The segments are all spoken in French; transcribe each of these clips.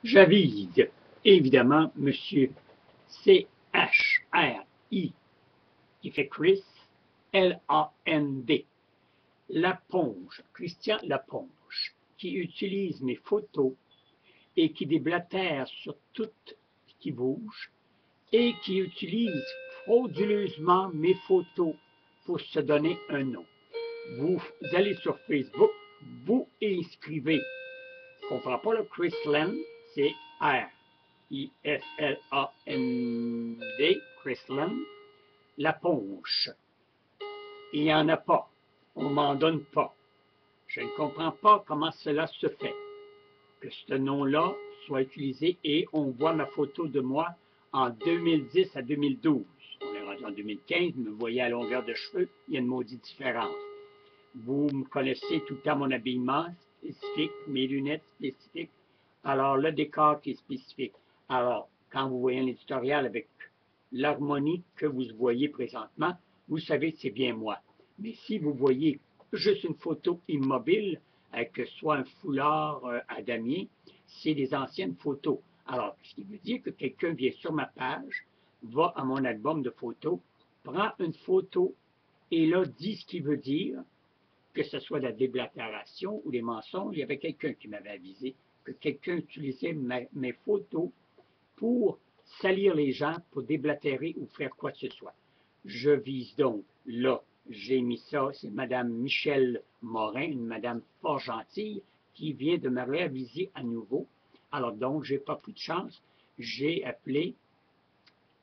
J'avise évidemment Monsieur C-H-R-I qui fait Chris, L-A-N-D, Laponge, Christian Laponge, qui utilise mes photos et qui déblatère sur tout ce qui bouge et qui utilise frauduleusement mes photos pour se donner un nom. Vous allez sur Facebook, vous inscrivez. Je ne comprends pas le Chrisland, c'est R-I-S-L-A-N-D, Chrisland, Laponge. Il n'y en a pas. On ne m'en donne pas. Je ne comprends pas comment cela se fait. Que ce nom-là soit utilisé et on voit ma photo de moi en 2010 à 2012. On est rendu en 2015, vous me voyez à longueur de cheveux, il y a une maudite différence. Vous me connaissez tout le temps mon habillement spécifique, mes lunettes spécifiques, alors le décor qui est spécifique. Alors, quand vous voyez un éditorial avec l'harmonie que vous voyez présentement, vous savez que c'est bien moi. Mais si vous voyez juste une photo immobile, avec soit un foulard à damier, c'est des anciennes photos. Alors, ce qui veut dire que quelqu'un vient sur ma page, va à mon album de photos, prend une photo et là dit ce qu'il veut dire, que ce soit la déblatération ou les mensonges. Il y avait quelqu'un qui m'avait avisé que quelqu'un utilisait mes photos pour salir les gens, pour déblatérer ou faire quoi que ce soit. Je vise donc, là, j'ai mis ça, c'est Mme Michelle Morin, une madame fort gentille, qui vient de me réaviser à nouveau. Alors donc, j'ai pas plus de chance. J'ai appelé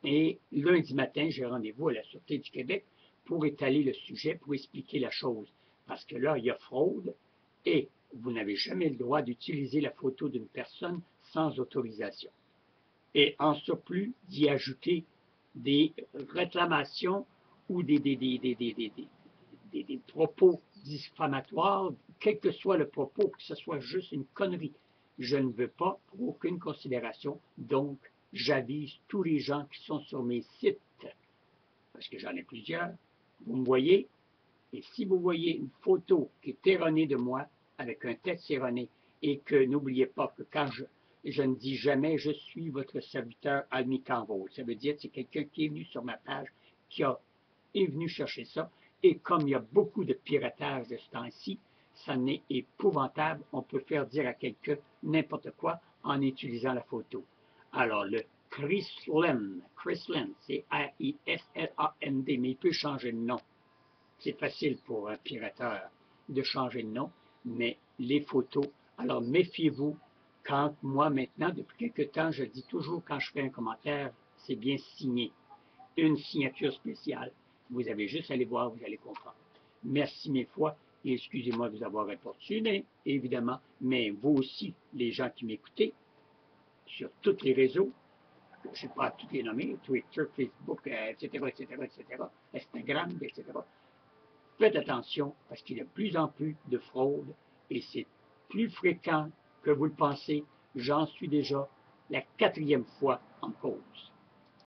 et lundi matin, j'ai rendez-vous à la Sûreté du Québec pour étaler le sujet, pour expliquer la chose. Parce que là, il y a fraude et vous n'avez jamais le droit d'utiliser la photo d'une personne sans autorisation. Et en surplus, d'y ajouter des réclamations ou des propos diffamatoires, quel que soit le propos, que ce soit juste une connerie. Je ne veux pas pour aucune considération, donc j'avise tous les gens qui sont sur mes sites, parce que j'en ai plusieurs, vous me voyez, et si vous voyez une photo qui est erronée de moi, avec un texte erroné, et que n'oubliez pas que quand je ne dis jamais je suis votre serviteur Almi Canvo. Ça veut dire que c'est quelqu'un qui est venu sur ma page, qui est venu chercher ça. Et comme il y a beaucoup de piratage de ce temps-ci, ça n'est épouvantable. On peut faire dire à quelqu'un n'importe quoi en utilisant la photo. Alors, le Chrisland, c'est R-I-S-L-A-N-D, mais il peut changer de nom. C'est facile pour un pirateur de changer de nom, mais les photos, alors méfiez-vous. Quand moi maintenant, depuis quelque temps, je dis toujours quand je fais un commentaire, c'est bien signé. Une signature spéciale. Vous avez juste à aller voir, vous allez comprendre. Merci mille fois et excusez-moi de vous avoir importuné, évidemment, mais vous aussi, les gens qui m'écoutez, sur tous les réseaux, je ne sais pas tous les nommer, Twitter, Facebook, etc., etc., etc., Instagram, etc., faites attention parce qu'il y a de plus en plus de fraude et c'est plus fréquent que vous le pensez. J'en suis déjà la 4e fois en cause.